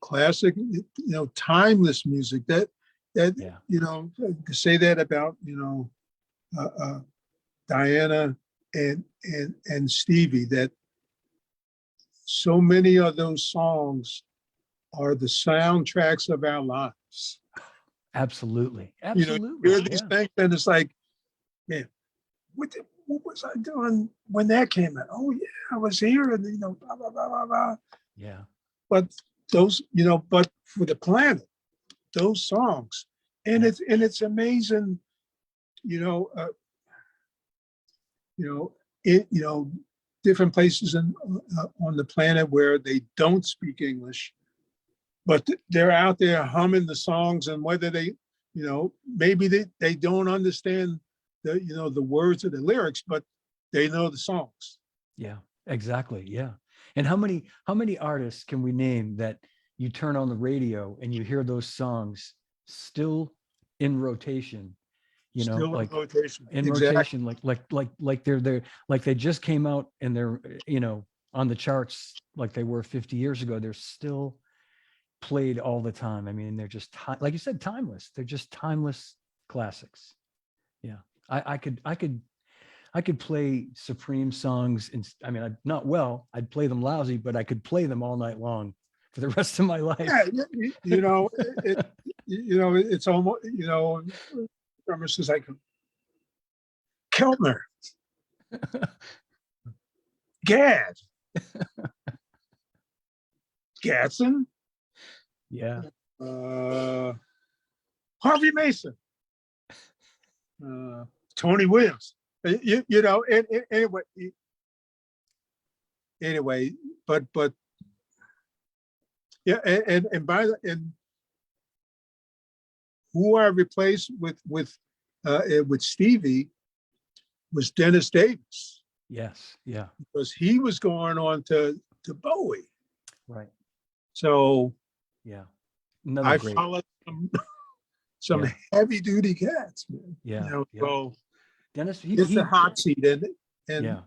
Classic. Timeless music. That
yeah,
to say that about uh, uh, Diana and Stevie, that so many of those songs are the soundtracks of our lives.
absolutely,
You
absolutely,
hear these
yeah,
things and it's like, man, what was I doing when that came out? Oh yeah, I was here, and blah blah blah blah blah.
yeah,
But but for the planet, those songs, and
yeah,
it's amazing, you know, uh, you know, different places on the planet where they don't speak English, but they're out there humming the songs, and whether they, maybe they don't understand the words of the lyrics, but they know the songs.
Yeah, exactly. Yeah. And how many artists can we name that you turn on the radio and you hear those songs still in rotation,
Still in
like
rotation.
in
Exactly.
rotation, like they're like they just came out and they're, on the charts like they were 50 years ago. They're still played all the time. I mean, they're just like you said, timeless. They're just timeless classics. Yeah. I could play Supreme songs, and I mean, not well. I'd play them lousy, but I could play them all night long for the rest of my
Yeah,
life.
it's almost, drummer says like Keltner, Gadd, Gadsden,
Yeah,
uh, Harvey Mason, Tony Williams. Anyway, but yeah, and who I replaced with Stevie was Dennis Davis,
yes, yeah,
because he was going on to Bowie.
right,
So
yeah. Another
I
great,
followed some
yeah,
heavy duty cats, man.
yeah, yeah.
So
Dennis,
it's a hot seat, and
yeah,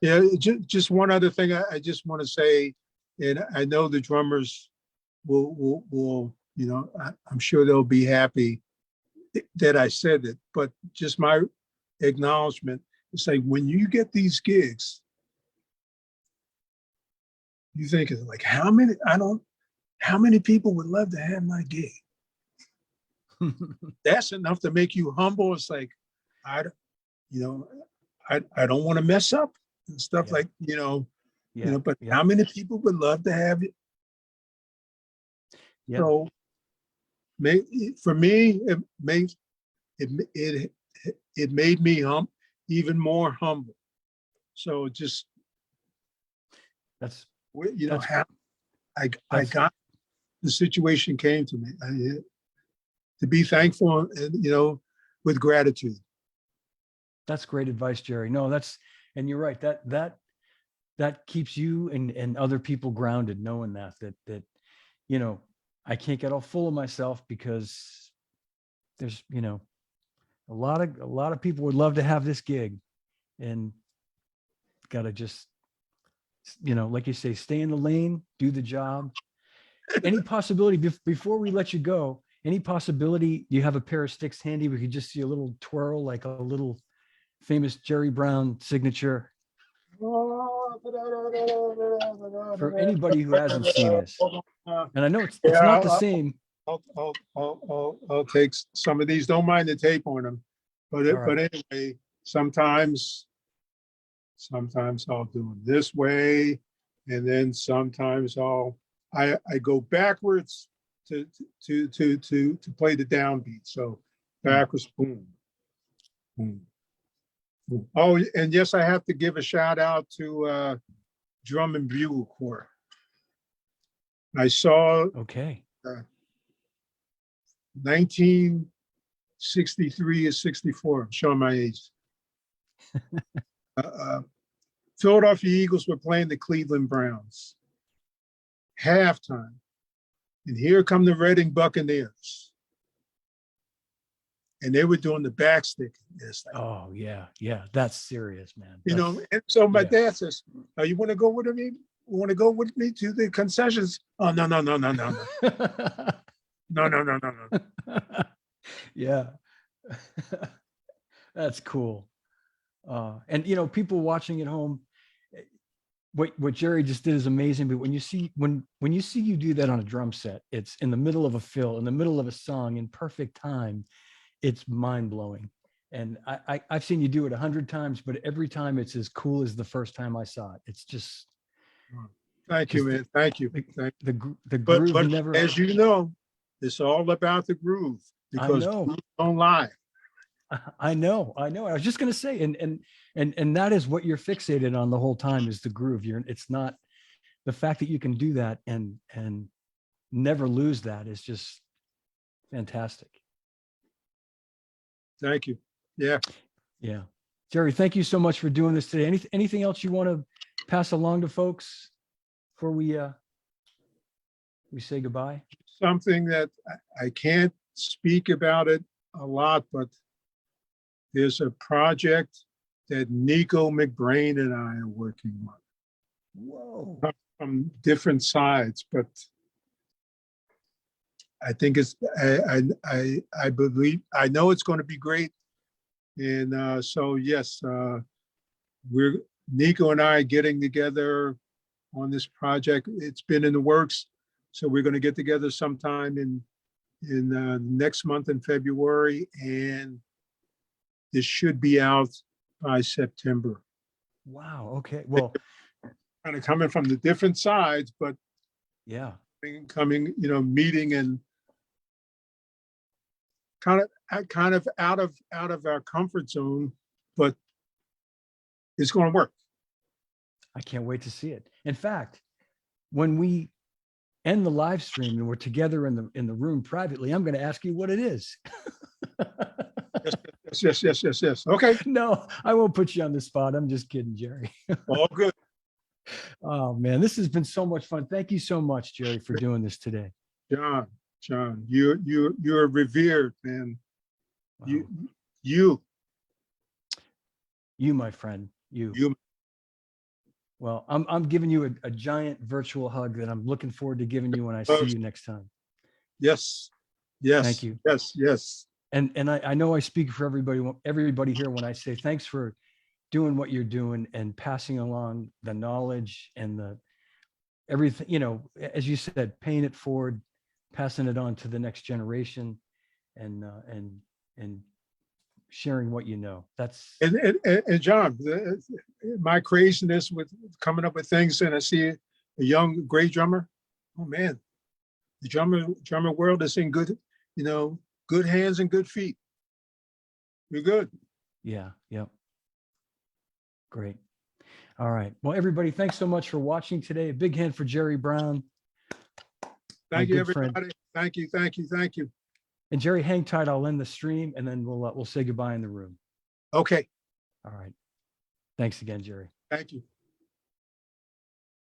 yeah, just one other thing I just want to say, and I know the drummers will I'm sure they'll be happy that I said it, but just my acknowledgement. It's like when you get these gigs, you think it's like how many people would love to have my gig? That's enough to make you humble. It's like I you know I don't want to mess up and stuff,
yeah,
like
yeah,
but
yeah,
how many people would love to have it?
yeah.
So for me, it it made me even more humble. So just
That's that's
how I
that's
got the situation came to me. To be thankful and with gratitude.
that's great advice, Jerry. No, and you're right. That keeps you and other people grounded, knowing that I can't get all full of myself, because there's a lot of people would love to have this gig, and got to just like you say, stay in the lane, do the job. Any possibility before we let you go, any possibility you have a pair of sticks handy, we could just see a little twirl, like a little famous Gerry Brown signature, for anybody who hasn't seen this? And I know it's not
Yeah,
the same.
I'll take some of these. Don't mind the tape on them,
All right.
but anyway, sometimes I'll do it this way, and then sometimes I go backwards to play the downbeat. So backwards, boom, boom, boom. Oh, and yes, I have to give a shout out to Drum and Bugle Corps. I saw
Okay.
1963 or 64. I'm showing my age. Philadelphia Eagles were playing the Cleveland Browns. Halftime. And here come the Reading Buccaneers. And they were doing the backstick.
Oh yeah, yeah. That's serious, man.
And so my
yeah.
dad says, "Oh, you want to go with me? Want to go with me to the concessions?" Oh, no. No.
Yeah. That's cool. And people watching at home, what Jerry just did is amazing. But when you see you do that on a drum set, it's in the middle of a fill, in the middle of a song, in perfect time. It's mind blowing. And I've seen you do it 100 times, but every time it's as cool as the first time I saw it. It's just.
Thank you, man. Thank you.
The
But
groove never.
as you know, it's all about the groove,
I
because
know.
grooves don't lie.
I know. I was just going to say, and that is what you're fixated on the whole time, is the groove. It's not the fact that you can do that and never lose that is just fantastic.
Thank you. Yeah.
Yeah. Gerry, thank you so much for doing this today. Anything else you want to pass along to folks before we say goodbye?
Something that I can't speak about it a lot, but there's a project that Nico McBrain and I are working on
Whoa.
from different sides, but I think I believe, I know it's going to be great. And so, yes, we're, Nico and I getting together on this project. It's been in the works. So we're going to get together sometime in next month in February, and this should be out by September.
Wow. Okay. Well,
Kind of coming from the different sides, but
yeah.
coming, meeting and kind of out of our comfort zone, but it's going to work.
I can't wait to see it. In fact, when we end the live stream and we're together in the room privately, I'm going to ask you what it is.
Yes. Okay.
No, I won't put you on the spot. I'm just kidding, Gerry.
All good.
Oh man, this has been so much fun. Thank you so much, Gerry, for doing this today.
John, you're revered, man.
Wow.
You,
my friend, you. Well, I'm giving you a giant virtual hug that I'm looking forward to giving you when I see you next time.
Yes.
Thank you.
Yes.
And I know I speak for everybody here when I say thanks for doing what you're doing and passing along the knowledge and the everything, as you said, paying it forward, passing it on to the next generation, and sharing what you know. That's
and John, my craziness with coming up with things, and I see a young great drummer. Oh man, the drummer world is in good, good hands and good feet. You're good.
Yeah. Yep. Great. All right. Well, everybody, thanks so much for watching today. A big hand for Gerry Brown.
Thank you, everybody. Thank you.
And Gerry, hang tight. I'll end the stream and then we'll say goodbye in the room.
Okay.
All right. Thanks again, Gerry.
Thank you.